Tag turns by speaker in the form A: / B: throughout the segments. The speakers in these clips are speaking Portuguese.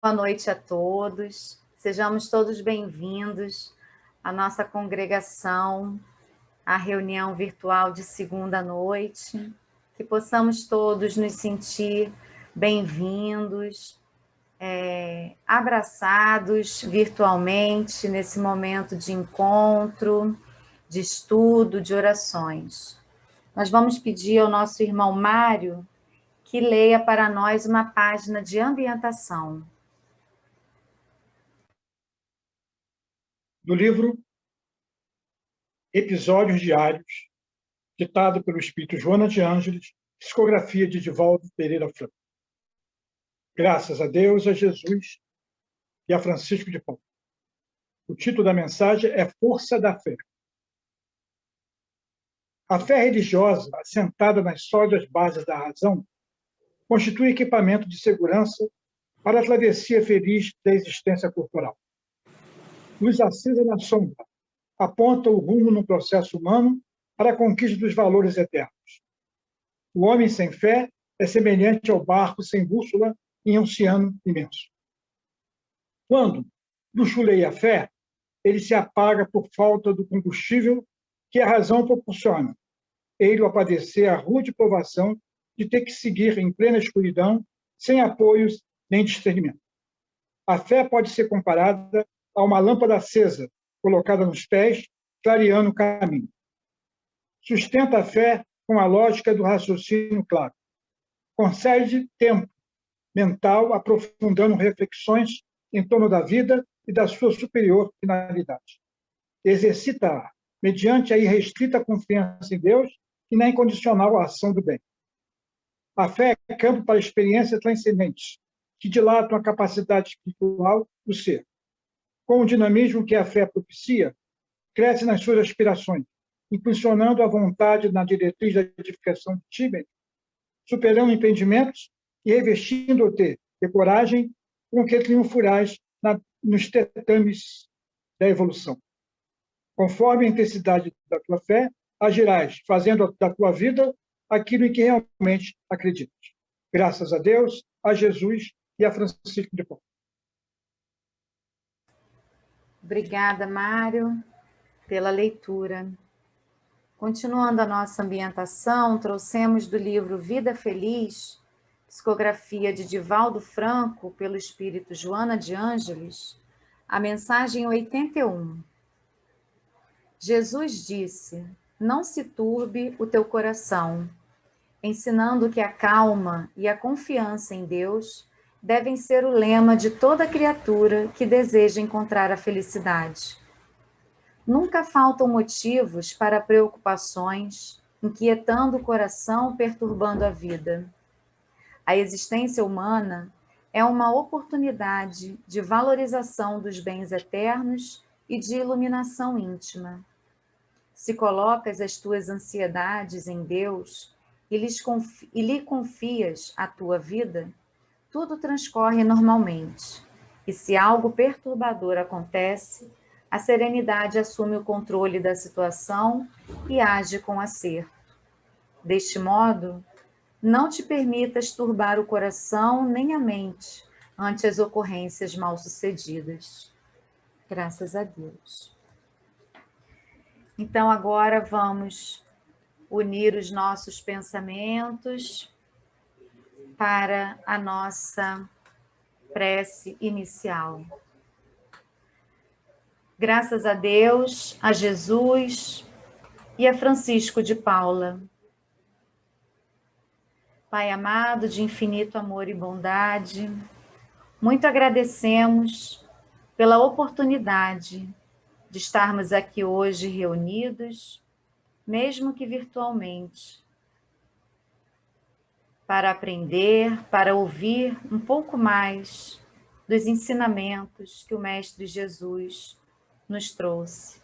A: Boa noite a todos. Sejamos todos bem-vindos à nossa congregação, à reunião virtual de segunda noite. Que possamos todos nos sentir bem-vindos, abraçados virtualmente nesse momento de encontro, de estudo, de orações. Nós vamos pedir ao nosso irmão Mário que leia para nós uma página de ambientação.
B: Do livro Episódios Diários, ditado pelo espírito Joana de Ângeles, psicografia de Divaldo Pereira Franco. Graças a Deus, a Jesus e a Francisco de Paulo. O título da mensagem é Força da Fé. A fé religiosa, assentada nas sólidas bases da razão, constitui equipamento de segurança para a travessia feliz da existência corporal. Luz acesa na sombra, aponta o rumo no processo humano para a conquista dos valores eternos. O homem sem fé é semelhante ao barco sem bússola em um oceano imenso. Quando luxuleia a fé, ele se apaga por falta do combustível que a razão proporciona, ele a padecer a rude provação de ter que seguir em plena escuridão, sem apoios nem discernimento. A fé pode ser comparada a uma lâmpada acesa, colocada nos pés, clareando o caminho. Sustenta a fé com a lógica do raciocínio claro. Concede tempo mental, aprofundando reflexões em torno da vida e da sua superior finalidade. Exercita-a mediante a irrestrita confiança em Deus e na incondicional ação do bem. A fé é campo para experiências transcendentes, que dilatam a capacidade espiritual do ser. Com o dinamismo que a fé propicia, cresce nas suas aspirações, impulsionando a vontade na diretriz da edificação de Tíbet, superando impedimentos e revestindo-te de coragem com que triunfarás nos tetames da evolução. Conforme a intensidade da tua fé, agirás, fazendo da tua vida aquilo em que realmente acreditas. Graças a Deus, a Jesus e a Francisco de Paulo.
A: Obrigada, Mário, pela leitura. Continuando a nossa ambientação, trouxemos do livro Vida Feliz, psicografia de Divaldo Franco, pelo espírito Joana de Ângeles, a mensagem 81. Jesus disse: não se turbe o teu coração, ensinando que a calma e a confiança em Deus devem ser o lema de toda criatura que deseja encontrar a felicidade. Nunca faltam motivos para preocupações, inquietando o coração, perturbando a vida. A existência humana é uma oportunidade de valorização dos bens eternos e de iluminação íntima. Se colocas as tuas ansiedades em Deus e lhe confias a tua vida, tudo transcorre normalmente. E se algo perturbador acontece, a serenidade assume o controle da situação e age com acerto. Deste modo, não te permitas turbar o coração nem a mente ante as ocorrências mal-sucedidas. Graças a Deus. Então, agora vamos unir os nossos pensamentos para a nossa prece inicial. Graças a Deus, a Jesus e a Francisco de Paula. Pai amado, de infinito amor e bondade, muito agradecemos pela oportunidade de estarmos aqui hoje reunidos, mesmo que virtualmente, para aprender, para ouvir um pouco mais dos ensinamentos que o Mestre Jesus nos trouxe.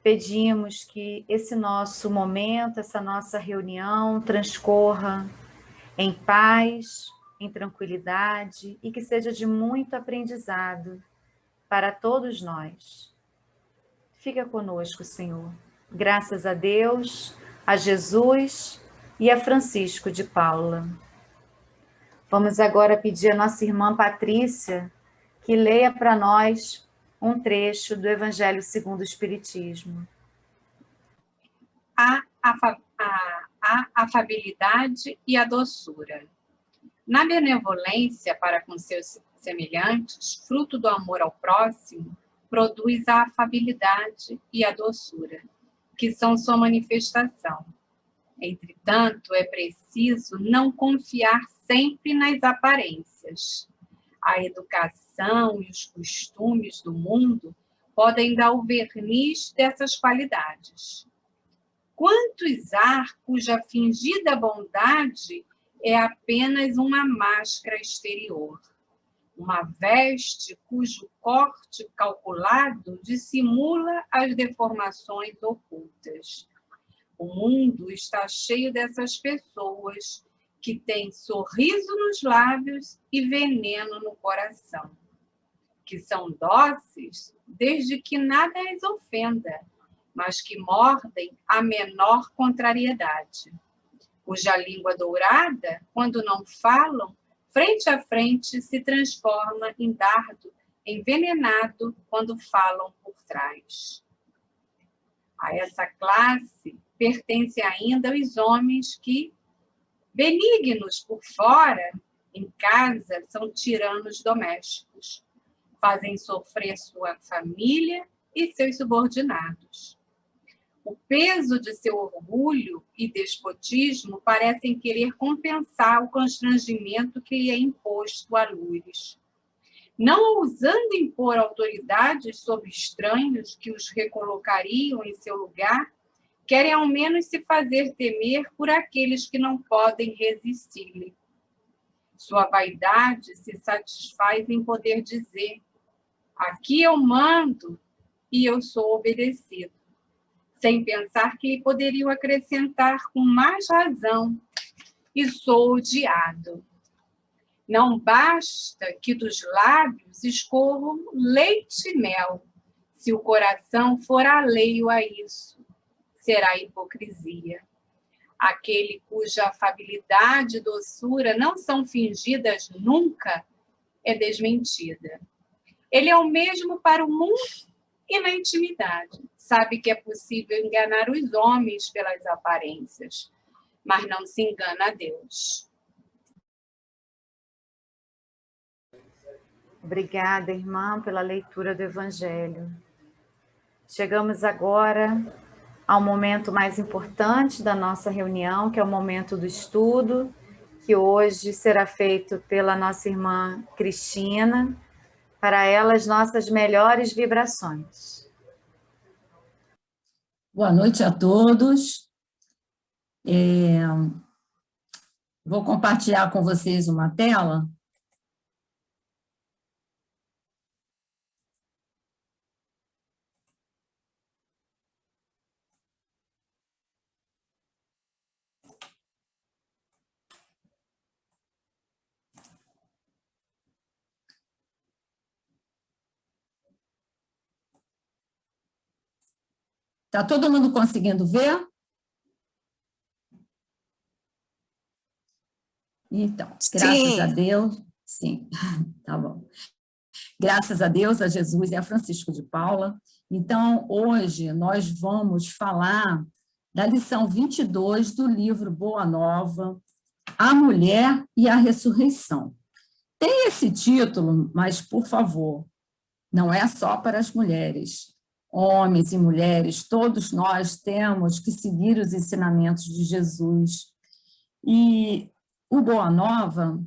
A: Pedimos que esse nosso momento, essa nossa reunião transcorra em paz, em tranquilidade e que seja de muito aprendizado para todos nós. Fica conosco, Senhor. Graças a Deus, a Jesus e a Francisco de Paula. Vamos agora pedir à nossa irmã Patrícia que leia para nós um trecho do Evangelho segundo o Espiritismo.
C: A afabilidade e a doçura. Na benevolência para com seus semelhantes, fruto do amor ao próximo, produz a afabilidade e a doçura, que são sua manifestação. Entretanto, é preciso não confiar sempre nas aparências. A educação e os costumes do mundo podem dar o verniz dessas qualidades. Quantos há cuja fingida bondade é apenas uma máscara exterior, uma veste cujo corte calculado dissimula as deformações ocultas. O mundo está cheio dessas pessoas que têm sorriso nos lábios e veneno no coração, que são dóceis desde que nada as ofenda, mas que mordem a menor contrariedade, cuja língua dourada, quando não falam, frente a frente se transforma em dardo envenenado quando falam por trás. A essa classe pertence ainda os homens que, benignos por fora, em casa são tiranos domésticos, fazem sofrer sua família e seus subordinados. O peso de seu orgulho e despotismo parecem querer compensar o constrangimento que lhe é imposto a lures. Não ousando impor autoridades sobre estranhos que os recolocariam em seu lugar, querem ao menos se fazer temer por aqueles que não podem resistir-lhe. Sua vaidade se satisfaz em poder dizer: aqui eu mando e eu sou obedecido, sem pensar que lhe poderiam acrescentar com mais razão: e sou odiado. Não basta que dos lábios escorram leite e mel. Se o coração for alheio a isso, será hipocrisia. Aquele cuja afabilidade e doçura não são fingidas nunca é desmentida. Ele é o mesmo para o mundo e na intimidade. Sabe que é possível enganar os homens pelas aparências, mas não se engana a Deus.
A: Obrigada, irmã, pela leitura do Evangelho. Chegamos agora ao momento mais importante da nossa reunião, que é o momento do estudo, que hoje será feito pela nossa irmã Cristina. Para ela, as nossas melhores vibrações.
D: Boa noite a todos. Vou compartilhar com vocês uma tela. Está todo mundo conseguindo ver? Então, graças a Deus, sim, tá bom. Graças a Deus, a Jesus e a Francisco de Paula. Então, hoje nós vamos falar da lição 22 do livro Boa Nova, A Mulher e a Ressurreição. Tem esse título, mas, por favor, não é só para as mulheres. Homens e mulheres, todos nós temos que seguir os ensinamentos de Jesus. E o Boa Nova,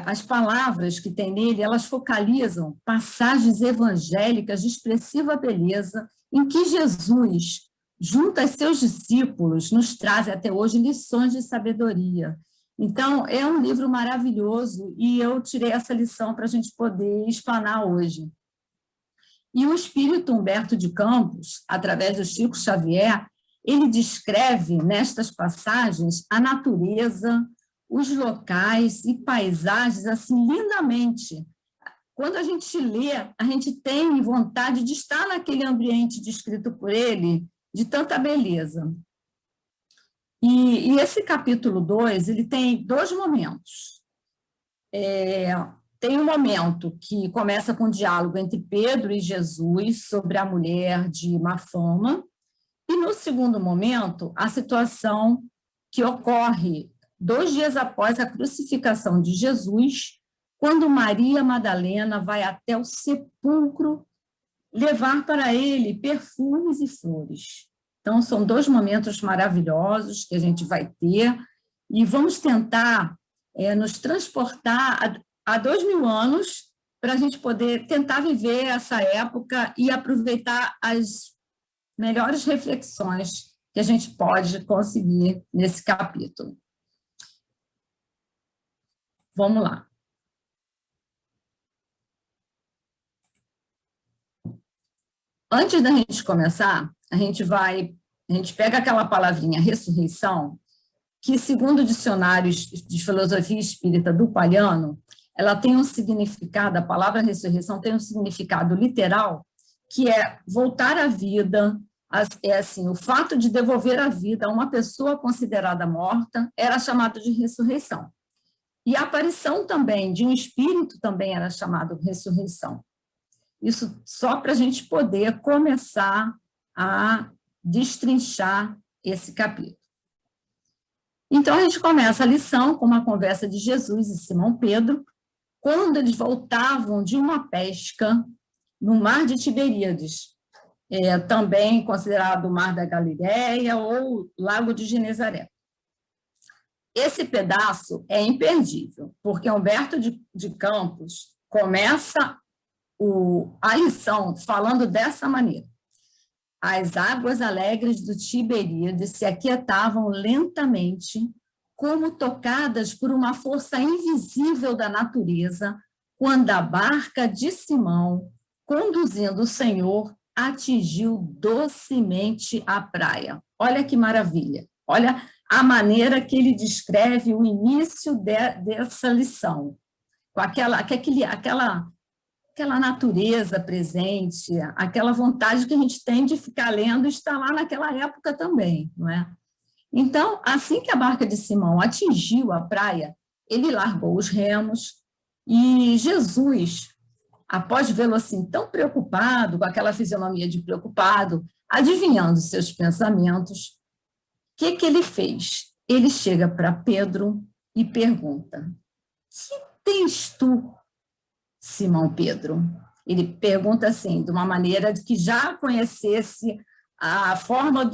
D: as palavras que tem nele, elas focalizam passagens evangélicas de expressiva beleza em que Jesus, junto a seus discípulos, nos traz até hoje lições de sabedoria. Então, é um livro maravilhoso e eu tirei essa lição para a gente poder explanar hoje. E o espírito Humberto de Campos, através do Chico Xavier, ele descreve nestas passagens a natureza, os locais e paisagens assim lindamente. Quando a gente lê, a gente tem vontade de estar naquele ambiente descrito por ele, de tanta beleza. E esse capítulo 2, ele tem dois momentos. tem um momento que começa com um diálogo entre Pedro e Jesus sobre a mulher de má fama, e no segundo momento, a situação que ocorre 2 dias após a crucificação de Jesus, quando Maria Madalena vai até o sepulcro levar para ele perfumes e flores. Então, são 2 momentos maravilhosos que a gente vai ter, e vamos tentar nos transportar há 2000 anos para a gente poder tentar viver essa época e aproveitar as melhores reflexões que a gente pode conseguir nesse capítulo. Vamos lá. Antes da gente começar, a gente pega aquela palavrinha ressurreição, que, segundo o dicionário de filosofia espírita do Palhano, ela tem um significado, a palavra ressurreição tem um significado literal, que é voltar à vida, assim, o fato de devolver a vida a uma pessoa considerada morta era chamado de ressurreição. E a aparição também de um espírito também era chamado de ressurreição. Isso só para a gente poder começar a destrinchar esse capítulo. Então, a gente começa a lição com uma conversa de Jesus e Simão Pedro, quando eles voltavam de uma pesca no Mar de Tiberíades, também considerado o Mar da Galileia ou Lago de Genezaré. Esse pedaço é imperdível, porque Humberto de Campos começa a lição falando dessa maneira. As águas alegres do Tiberíades se aquietavam lentamente, como tocadas por uma força invisível da natureza, quando a barca de Simão, conduzindo o Senhor, atingiu docemente a praia. Olha que maravilha! Olha a maneira que ele descreve o início dessa lição, com aquela natureza presente, aquela vontade que a gente tem de ficar lendo e estar lá naquela época também, não é? Então, assim que a barca de Simão atingiu a praia, ele largou os remos e Jesus, após vê-lo assim tão preocupado, com aquela fisionomia de preocupado, adivinhando seus pensamentos, o que ele fez? Ele chega para Pedro e pergunta: "Que tens tu, Simão Pedro?" Ele pergunta assim, de uma maneira de que já conhecesse a forma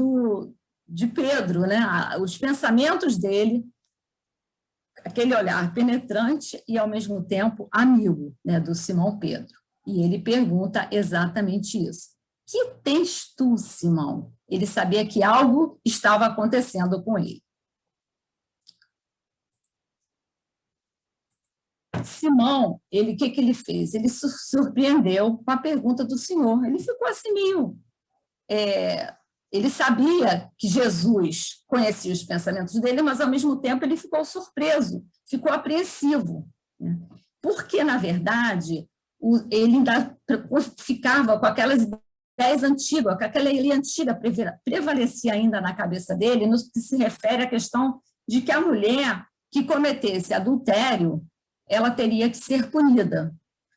D: de Pedro, né? Os pensamentos dele, aquele olhar penetrante e, ao mesmo tempo, amigo, né, do Simão Pedro. E ele pergunta exatamente isso. "Que tens tu, Simão?" Ele sabia que algo estava acontecendo com ele. Simão, o que ele fez? Ele se surpreendeu com a pergunta do Senhor. Ele ficou assim meio... ele sabia que Jesus conhecia os pensamentos dele, mas, ao mesmo tempo, ele ficou surpreso, ficou apreensivo. Né? Porque, na verdade, ele ainda ficava com aquelas ideias antigas, com aquela ideia antiga prevalecia ainda na cabeça dele, no que se refere à questão de que a mulher que cometesse adultério, ela teria que ser punida,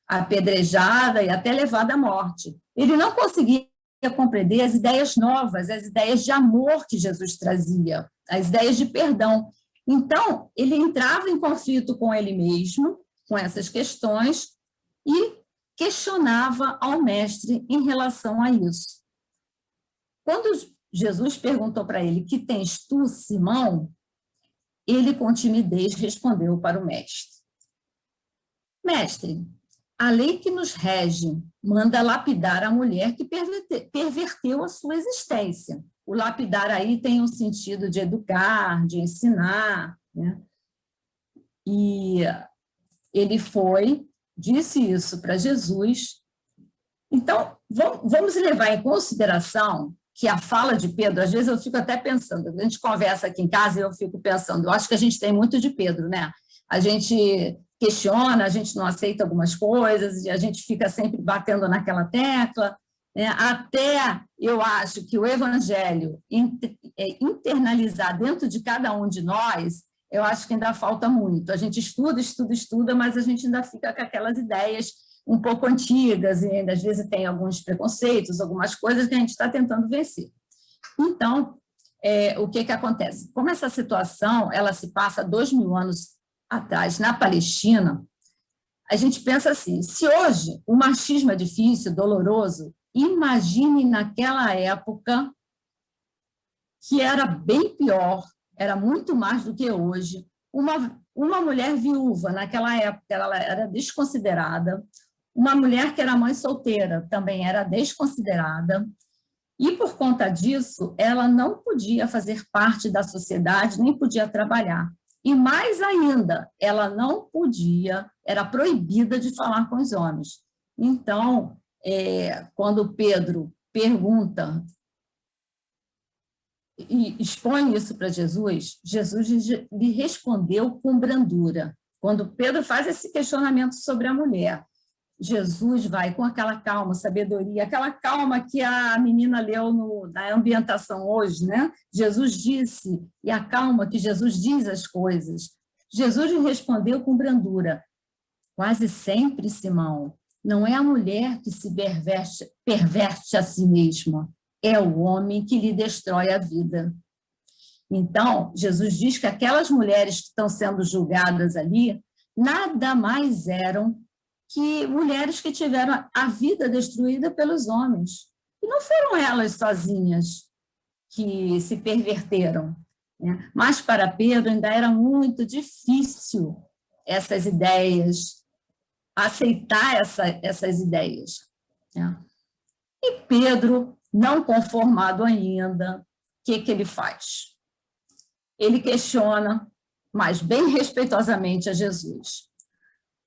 D: apedrejada e até levada à morte. Ele não conseguia compreender as ideias novas, as ideias de amor que Jesus trazia, as ideias de perdão. Então, ele entrava em conflito com ele mesmo, com essas questões, e questionava ao mestre em relação a isso. Quando Jesus perguntou para ele: "Que tens tu, Simão?", ele, com timidez, respondeu para o mestre: "Mestre, a lei que nos rege manda lapidar a mulher que perverteu a sua existência." O lapidar aí tem um sentido de educar, de ensinar, né? E ele disse isso para Jesus. Então, vamos levar em consideração que a fala de Pedro, às vezes eu fico até pensando, a gente conversa aqui em casa e eu fico pensando, eu acho que a gente tem muito de Pedro, né? A gente questiona, a gente não aceita algumas coisas, e a gente fica sempre batendo naquela tecla, né? Até eu acho que o evangelho internalizar dentro de cada um de nós eu acho que ainda falta muito. A gente estuda, mas a gente ainda fica com aquelas ideias um pouco antigas, e ainda, às vezes tem alguns preconceitos, algumas coisas que a gente está tentando vencer. Então, o que acontece? Como essa situação ela se passa 2000 anos atrás na Palestina, a gente pensa assim, se hoje o machismo é difícil, doloroso, imagine naquela época que era bem pior, era muito mais do que hoje. Uma mulher viúva, naquela época, ela era desconsiderada. Uma mulher que era mãe solteira também era desconsiderada. E, por conta disso, ela não podia fazer parte da sociedade, nem podia trabalhar. E, mais ainda, ela não podia, era proibida de falar com os homens. Então, quando Pedro pergunta e expõe isso para Jesus, Jesus lhe respondeu com brandura. Quando Pedro faz esse questionamento sobre a mulher, Jesus vai com aquela calma, sabedoria, aquela calma que a menina leu na ambientação hoje, né? Jesus disse, e a calma que Jesus diz as coisas. Jesus lhe respondeu com brandura. Quase sempre, Simão, não é a mulher que se perverte a si mesma, é o homem que lhe destrói a vida. Então, Jesus diz que aquelas mulheres que estão sendo julgadas ali, nada mais eram que mulheres que tiveram a vida destruída pelos homens. E não foram elas sozinhas que se perverteram, né? Mas para Pedro ainda era muito difícil essas ideias, aceitar essas ideias, né? E Pedro, não conformado ainda, o que ele faz? Ele questiona, mas bem respeitosamente, a Jesus.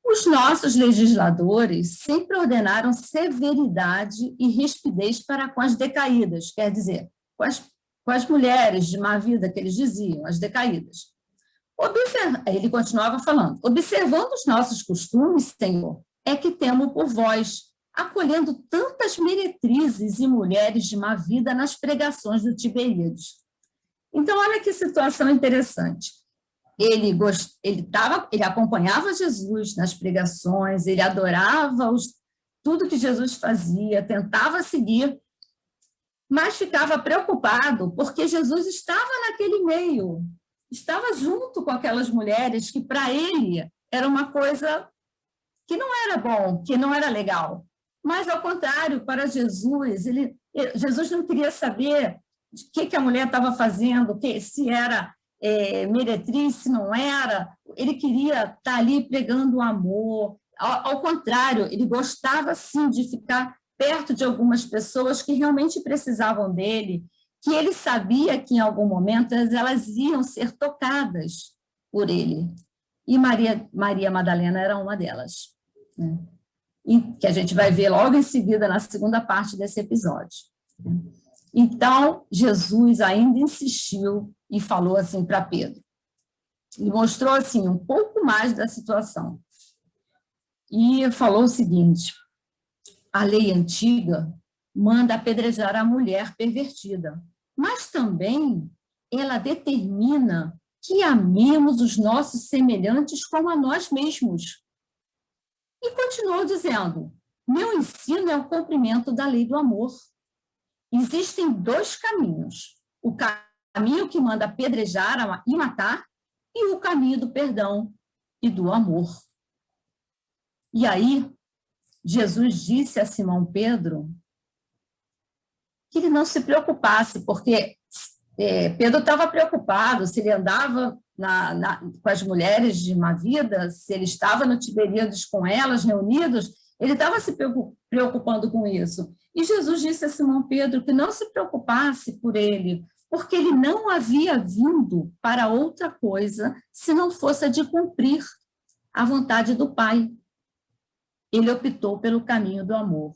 D: Os nossos legisladores sempre ordenaram severidade e rispidez para com as decaídas, quer dizer, com as mulheres de má vida, que eles diziam, as decaídas. Ele continuava falando, observando os nossos costumes, Senhor, é que temo por vós, acolhendo tantas meretrizes e mulheres de má vida nas pregações do Tiberíades. Então, olha que situação interessante. Ele acompanhava Jesus nas pregações, ele adorava tudo que Jesus fazia, tentava seguir, mas ficava preocupado porque Jesus estava naquele meio, estava junto com aquelas mulheres que, para ele, era uma coisa que não era bom, que não era legal. Mas, ao contrário, para Jesus, Jesus não queria saber o que a mulher estava fazendo, se era meretriz, se não era. Ele queria estar ali pregando o amor. Ao contrário, ele gostava, sim, de ficar perto de algumas pessoas que realmente precisavam dele, que ele sabia que, em algum momento, elas iam ser tocadas por ele. E Maria Madalena era uma delas, né? Que a gente vai ver logo em seguida, na segunda parte desse episódio. Então, Jesus ainda insistiu e falou assim para Pedro. E mostrou assim um pouco mais da situação. E falou o seguinte: a lei antiga manda apedrejar a mulher pervertida, mas também ela determina que amemos os nossos semelhantes como a nós mesmos. E continuou dizendo, meu ensino é o cumprimento da lei do amor. Existem dois caminhos, o caminho que manda apedrejar e matar e o caminho do perdão e do amor. E aí, Jesus disse a Simão Pedro que ele não se preocupasse, porque Pedro estava preocupado se ele andava com as mulheres de má vida, se ele estava no Tiberíades com elas, reunidos, ele estava se preocupando com isso. E Jesus disse a Simão Pedro que não se preocupasse por ele, porque ele não havia vindo para outra coisa se não fosse a de cumprir a vontade do Pai. Ele optou pelo caminho do amor.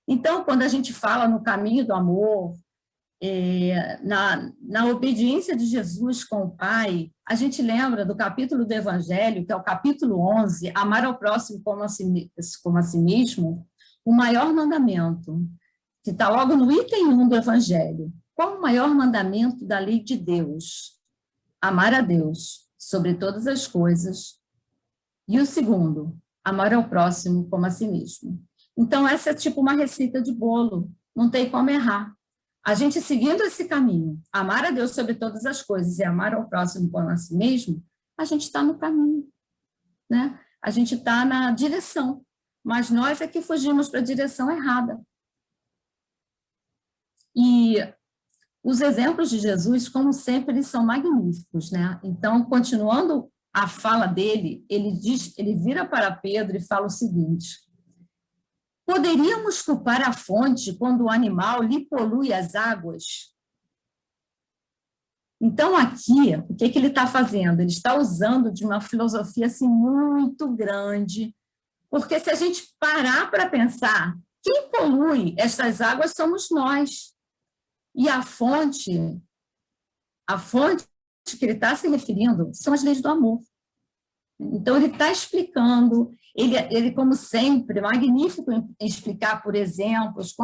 D: Então, quando a gente fala no caminho do amor, na obediência de Jesus com o Pai, a gente lembra do capítulo do Evangelho, que é o capítulo 11, amar ao próximo como a si mesmo, o maior mandamento, que está logo no item 1 do Evangelho. Qual o maior mandamento da lei de Deus? amar a Deus sobre todas as coisas. E o segundo, amar ao próximo como a si mesmo. Então, essa é tipo uma receita de bolo, não tem como errar. A gente seguindo esse caminho, amar a Deus sobre todas as coisas e amar ao próximo como a si mesmo, a gente está no caminho, né? A gente está na direção, mas nós é que fugimos para a direção errada. E os exemplos de Jesus, como sempre, eles são magníficos, né? Então, continuando a fala dele, ele vira para Pedro e fala o seguinte: poderíamos culpar a fonte quando o animal lhe polui as águas? Então, aqui, o que ele está fazendo? Ele está usando de uma filosofia assim, muito grande, porque se a gente parar para pensar, quem polui estas águas somos nós. E a fonte que ele está se referindo são as leis do amor. Então, ele está explicando, ele, como sempre, magnífico em explicar por exemplos,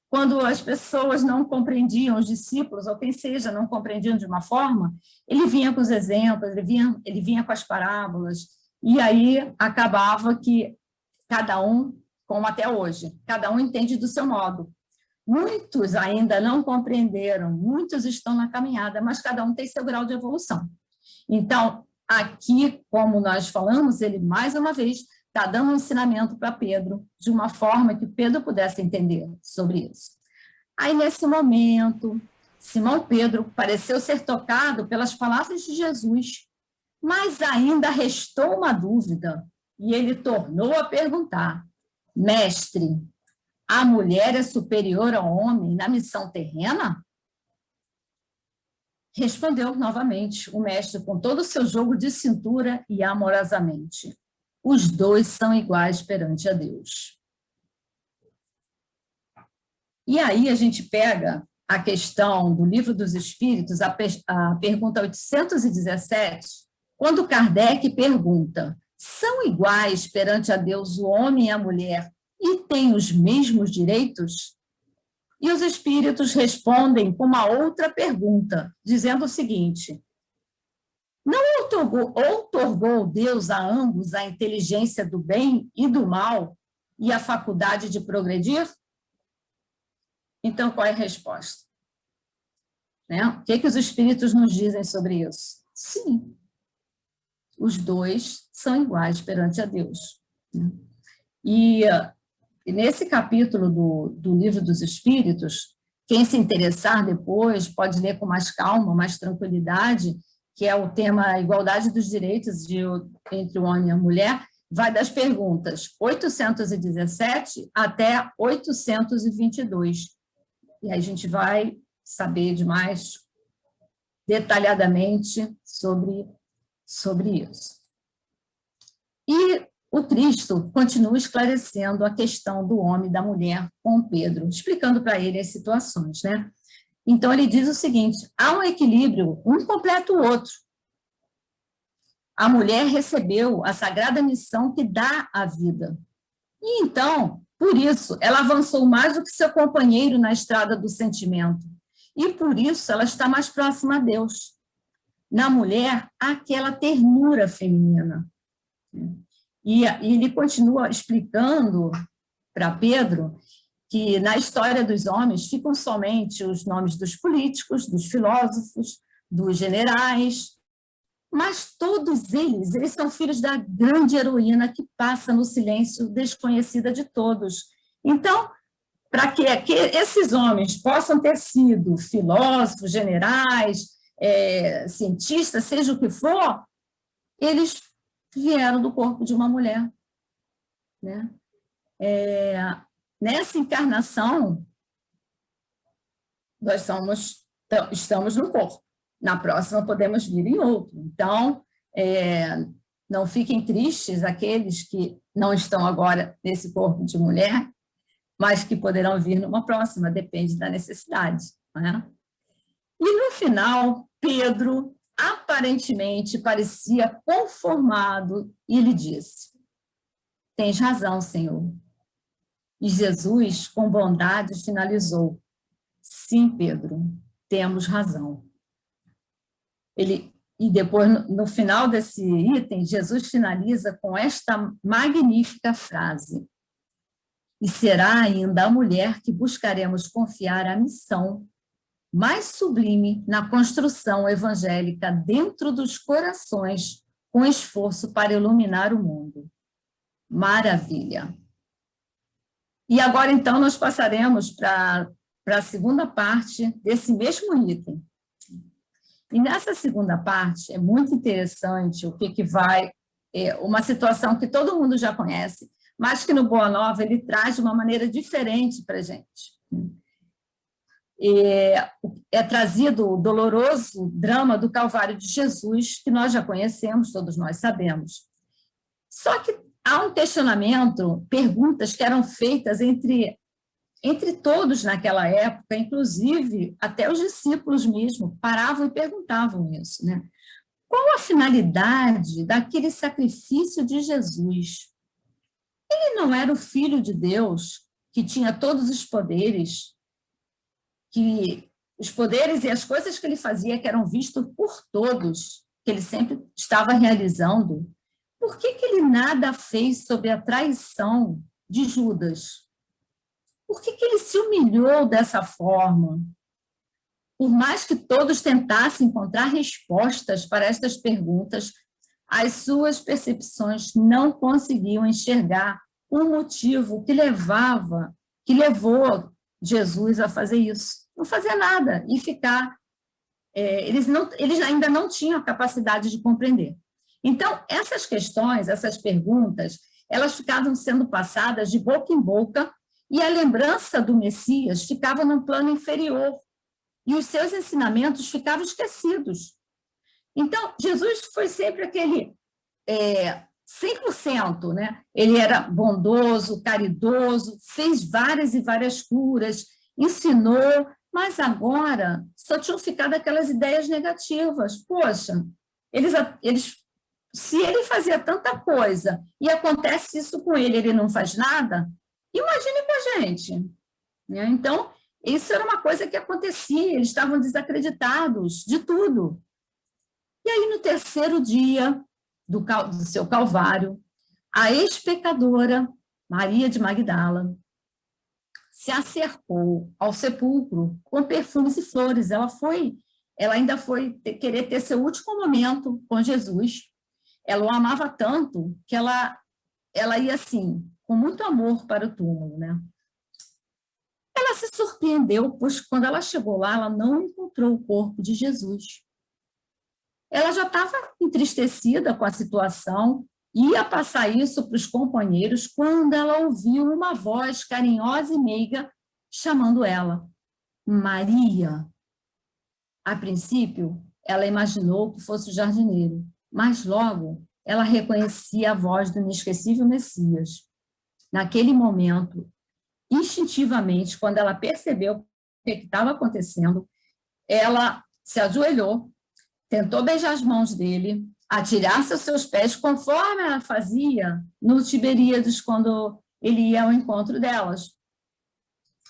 D: quando as pessoas não compreendiam, os discípulos, ou quem seja, não compreendiam de uma forma, ele vinha com os exemplos, ele vinha com as parábolas, e aí acabava que cada um, como até hoje, cada um entende do seu modo. Muitos ainda não compreenderam, muitos estão na caminhada, mas cada um tem seu grau de evolução. Então, aqui, como nós falamos, ele, mais uma vez, está dando um ensinamento para Pedro, de uma forma que Pedro pudesse entender sobre isso. Aí, nesse momento, Simão Pedro pareceu ser tocado pelas palavras de Jesus, mas ainda restou uma dúvida, e ele tornou a perguntar: mestre, a mulher é superior ao homem na missão terrena? Respondeu novamente o mestre com todo o seu jogo de cintura e amorosamente: os dois são iguais perante a Deus. E aí a gente pega a questão do Livro dos Espíritos, a pergunta 817, quando Kardec pergunta: são iguais perante a Deus o homem e a mulher e têm os mesmos direitos? E os espíritos respondem com uma outra pergunta, dizendo o seguinte: não outorgou Deus a ambos a inteligência do bem e do mal e a faculdade de progredir? Então, qual é a resposta? Né? O que os espíritos nos dizem sobre isso? Sim, os dois são iguais perante a Deus. E nesse capítulo do Livro dos Espíritos, quem se interessar depois pode ler com mais calma, mais tranquilidade, que é o tema Igualdade dos Direitos entre o homem e a mulher, vai das perguntas 817 até 822. E aí a gente vai saber de mais detalhadamente sobre isso. E o Cristo continua esclarecendo a questão do homem e da mulher com Pedro, explicando para ele as situações, né? Então, ele diz o seguinte: há um equilíbrio, um completa o outro. A mulher recebeu a sagrada missão que dá a vida. E então, por isso, ela avançou mais do que seu companheiro na estrada do sentimento. E por isso, ela está mais próxima a Deus. Na mulher, há aquela ternura feminina. E ele continua explicando para Pedro que na história dos homens ficam somente os nomes dos políticos, dos filósofos, dos generais, mas todos eles são filhos da grande heroína que passa no silêncio, desconhecida de todos. Então, para que esses homens possam ter sido filósofos, generais, cientistas, seja o que for, eles vieram do corpo de uma mulher. Né? Nessa encarnação, nós estamos no corpo. Na próxima, podemos vir em outro. Então, não fiquem tristes aqueles que não estão agora nesse corpo de mulher, mas que poderão vir numa próxima, depende da necessidade. Né? E, no final, Pedro aparentemente parecia conformado e lhe disse: tens razão, Senhor. E Jesus, com bondade, finalizou: sim, Pedro, temos razão. Ele E depois, no final desse item, Jesus finaliza com esta magnífica frase: e será ainda a mulher que buscaremos confiar a missão mais sublime na construção evangélica dentro dos corações, com esforço para iluminar o mundo. Maravilha! E agora, então, nós passaremos para a segunda parte desse mesmo item. E nessa segunda parte, é muito interessante o que vai... uma situação que todo mundo já conhece, mas que no Boa Nova ele traz de uma maneira diferente para a gente. É trazido o doloroso drama do Calvário de Jesus, que nós já conhecemos, todos nós sabemos. Só que há um questionamento, perguntas que eram feitas entre todos naquela época, inclusive até os discípulos mesmo, paravam e perguntavam isso, né? Qual a finalidade daquele sacrifício de Jesus? Ele não era o Filho de Deus, que tinha todos os poderes, que os poderes e as coisas que ele fazia, que eram vistos por todos, que ele sempre estava realizando? Por que ele nada fez sobre a traição de Judas? Por que ele se humilhou dessa forma? Por mais que todos tentassem encontrar respostas para estas perguntas, as suas percepções não conseguiam enxergar o motivo que levou Jesus a fazer isso. Não fazer nada e ficar... Eles ainda não tinham a capacidade de compreender. Então, essas questões, essas perguntas, elas ficavam sendo passadas de boca em boca e a lembrança do Messias ficava num plano inferior e os seus ensinamentos ficavam esquecidos. Então, Jesus foi sempre aquele 100%, né? Ele era bondoso, caridoso, fez várias e várias curas, ensinou, mas agora só tinham ficado aquelas ideias negativas. Poxa, se ele fazia tanta coisa e acontece isso com ele não faz nada, imagine com a gente, né? Então, isso era uma coisa que acontecia, eles estavam desacreditados de tudo. E aí, no terceiro dia do seu Calvário, a ex-pecadora Maria de Magdala se acercou ao sepulcro com perfumes e flores. Ela ainda foi querer ter seu último momento com Jesus. Ela o amava tanto que ela ia assim, com muito amor para o túmulo, né? Ela se surpreendeu, pois quando ela chegou lá, ela não encontrou o corpo de Jesus. Ela já estava entristecida com a situação, ia passar isso para os companheiros, quando ela ouviu uma voz carinhosa e meiga chamando ela, Maria. A princípio, ela imaginou que fosse o jardineiro, mas logo ela reconhecia a voz do inesquecível Messias. Naquele momento, instintivamente, quando ela percebeu o que estava acontecendo, ela se ajoelhou, tentou beijar as mãos dele, atirar-se aos seus pés, conforme ela fazia no Tiberíades, quando ele ia ao encontro delas.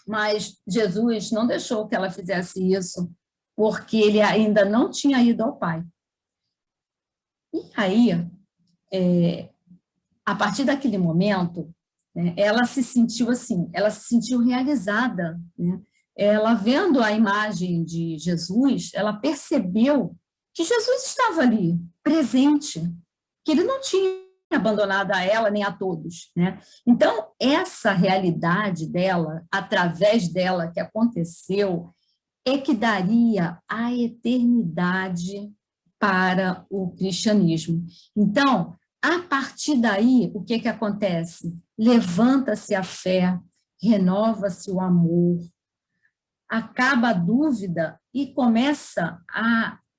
D: Mas Jesus não deixou que ela fizesse isso, porque ele ainda não tinha ido ao Pai. E aí, a partir daquele momento, né, ela se sentiu assim, ela se sentiu realizada, né? Ela, vendo a imagem de Jesus, ela percebeu que Jesus estava ali, presente, que ele não tinha abandonado a ela nem a todos, né? Então, essa realidade dela, através dela que aconteceu, é que daria a eternidade para o cristianismo. Então, a partir daí, o que acontece? Levanta-se a fé, renova-se o amor, acaba a dúvida e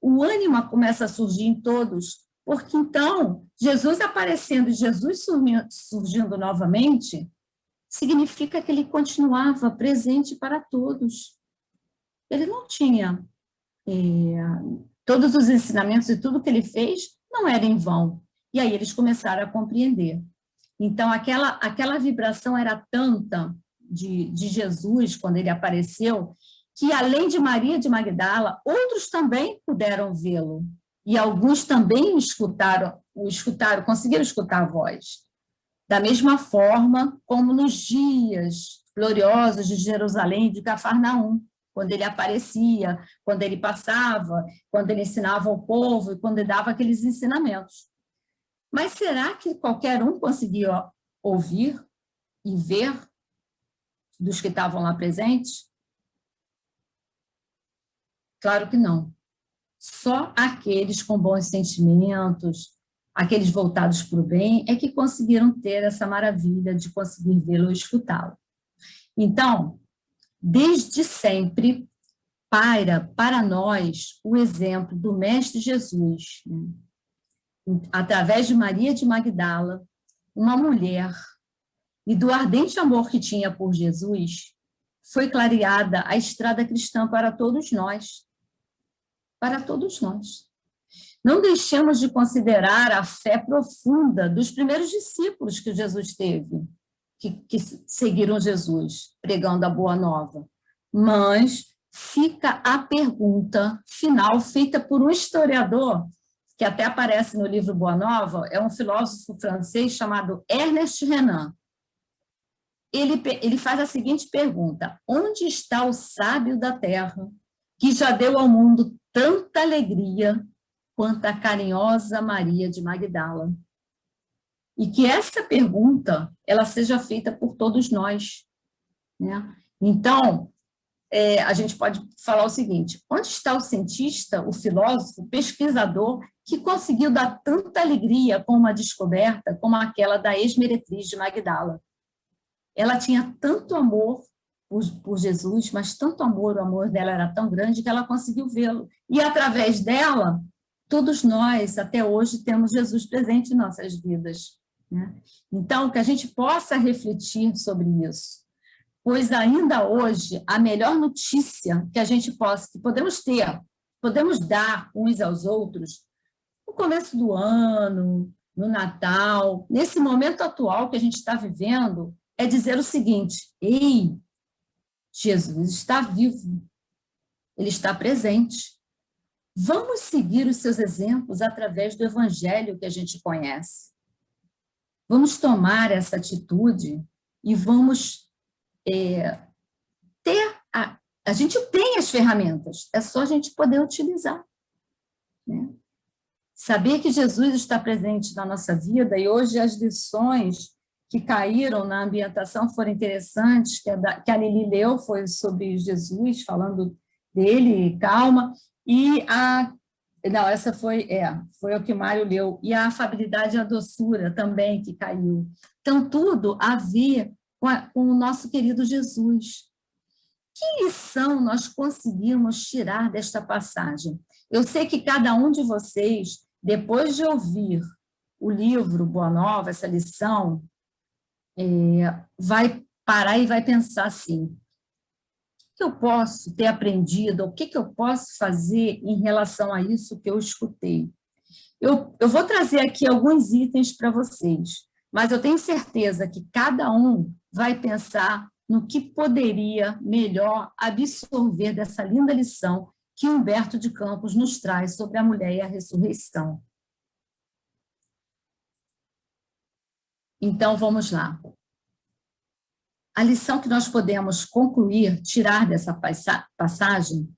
D: o ânimo começa a surgir em todos, porque então, Jesus aparecendo e Jesus surgindo novamente, significa que ele continuava presente para todos. Ele não tinha... todos os ensinamentos e tudo que ele fez não era em vão. E aí eles começaram a compreender. Então, aquela vibração era tanta de Jesus, quando ele apareceu, que além de Maria de Magdala, outros também puderam vê-lo. e alguns também conseguiram escutar a voz. Da mesma forma como nos dias gloriosos de Jerusalém e de Cafarnaum, quando ele aparecia, quando ele passava, quando ele ensinava ao povo e quando ele dava aqueles ensinamentos. Mas será que qualquer um conseguia ouvir e ver dos que estavam lá presentes? Claro que não. Só aqueles com bons sentimentos, aqueles voltados para o bem, é que conseguiram ter essa maravilha de conseguir vê-lo ou escutá-lo. Então, desde sempre, paira para nós o exemplo do Mestre Jesus, né? Através de Maria de Magdala, uma mulher, e do ardente amor que tinha por Jesus, foi clareada a estrada cristã para todos nós. Para todos nós. Não deixemos de considerar a fé profunda dos primeiros discípulos que Jesus teve, que seguiram Jesus, pregando a boa nova. Mas fica a pergunta final, feita por um historiador, que até aparece no livro Boa Nova, é um filósofo francês chamado Ernest Renan. Ele faz a seguinte pergunta: onde está o sábio da terra, que já deu ao mundo tanta alegria quanto a carinhosa Maria de Magdala? E que essa pergunta ela seja feita por todos nós, né? Então, a gente pode falar o seguinte: onde está o cientista, o filósofo, o pesquisador que conseguiu dar tanta alegria com uma descoberta como aquela da ex-meretriz de Magdala? Ela tinha tanto amor por Jesus, mas tanto amor, o amor dela era tão grande que ela conseguiu vê-lo. E, através dela, todos nós, até hoje, temos Jesus presente em nossas vidas, né? Então, que a gente possa refletir sobre isso, pois ainda hoje, a melhor notícia que podemos ter, podemos dar uns aos outros, no começo do ano, no Natal, nesse momento atual que a gente está vivendo, é dizer o seguinte: ei, Jesus está vivo, ele está presente. Vamos seguir os seus exemplos através do evangelho que a gente conhece. Vamos tomar essa atitude e vamos a gente tem as ferramentas, é só a gente poder utilizar, né? Saber que Jesus está presente na nossa vida, e hoje as lições que caíram na ambientação foram interessantes, que a Lili leu foi sobre Jesus, falando dele, calma, e não, essa foi o que o Mário leu, e a afabilidade e a doçura também que caiu. Então, tudo a ver com o nosso querido Jesus. Que lição nós conseguimos tirar desta passagem? Eu sei que cada um de vocês, depois de ouvir o livro Boa Nova, essa lição, vai parar e vai pensar assim: o que eu posso ter aprendido, o que eu posso fazer em relação a isso que eu escutei? Eu vou trazer aqui alguns itens para vocês, mas eu tenho certeza que cada um vai pensar no que poderia melhor absorver dessa linda lição que Humberto de Campos nos traz sobre a mulher e a ressurreição. Então, vamos lá. A lição que nós podemos concluir, tirar dessa passagem,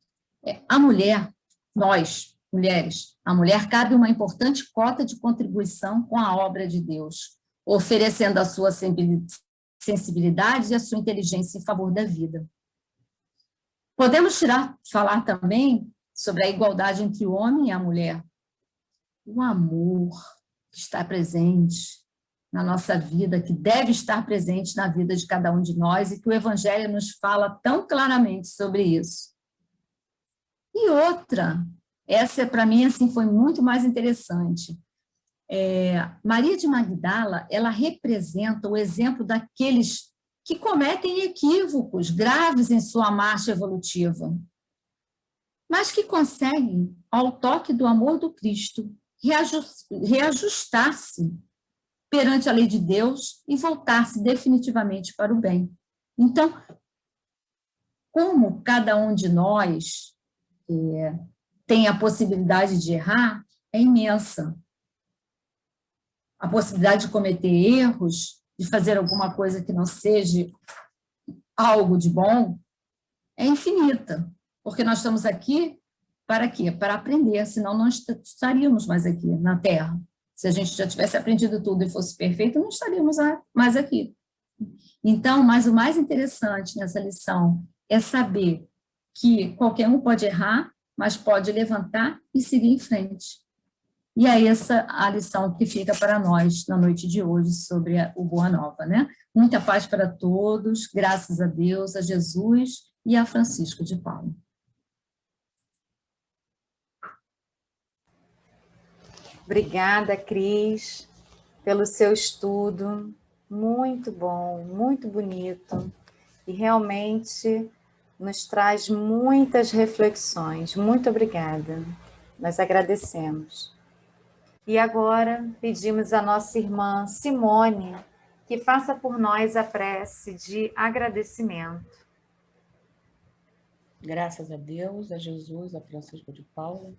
D: é: a mulher, nós, mulheres, a mulher cabe uma importante cota de contribuição com a obra de Deus, oferecendo a sua sensibilidade e a sua inteligência em favor da vida. Podemos falar também sobre a igualdade entre o homem e a mulher. O amor que está presente na nossa vida, que deve estar presente na vida de cada um de nós, e que o Evangelho nos fala tão claramente sobre isso. E outra, essa para mim assim, foi muito mais interessante. Maria de Magdala, ela representa o exemplo daqueles que cometem equívocos graves em sua marcha evolutiva, mas que conseguem, ao toque do amor do Cristo, reajustar-se perante a lei de Deus e voltar-se definitivamente para o bem. Então, como cada um de nós tem a possibilidade de errar, é imensa. A possibilidade de cometer erros, de fazer alguma coisa que não seja algo de bom, é infinita, porque nós estamos aqui para quê? Para aprender, senão não estaríamos mais aqui na Terra. Se a gente já tivesse aprendido tudo e fosse perfeito, não estaríamos mais aqui. Então, mas o mais interessante nessa lição é saber que qualquer um pode errar, mas pode levantar e seguir em frente. E é essa a lição que fica para nós na noite de hoje sobre o Boa Nova, né? Muita paz para todos, graças a Deus, a Jesus e a Francisco de Paula.
A: Obrigada, Cris, pelo seu estudo. Muito bom, muito bonito. E realmente nos traz muitas reflexões. Muito obrigada. Nós agradecemos. E agora pedimos à nossa irmã Simone que faça por nós a prece de agradecimento.
E: Graças a Deus, a Jesus, a Francisco de Paula,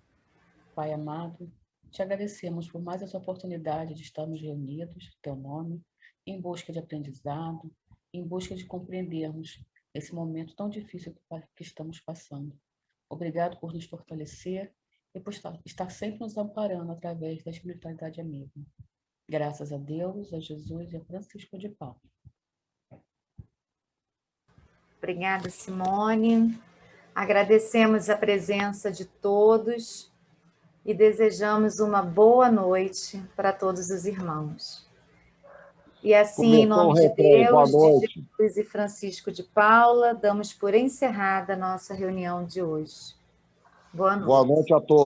E: Pai amado, te agradecemos por mais essa oportunidade de estarmos reunidos, em teu nome, em busca de aprendizado, em busca de compreendermos esse momento tão difícil que estamos passando. Obrigado por nos fortalecer e por estar sempre nos amparando através da espiritualidade amiga. Graças a Deus, a Jesus e a Francisco de Paula.
A: Obrigada, Simone. Agradecemos a presença de todos e desejamos uma boa noite para todos os irmãos. E assim, em nome de Deus, de Jesus e Francisco de Paula, damos por encerrada a nossa reunião de hoje. Boa noite.
F: Boa noite a todos.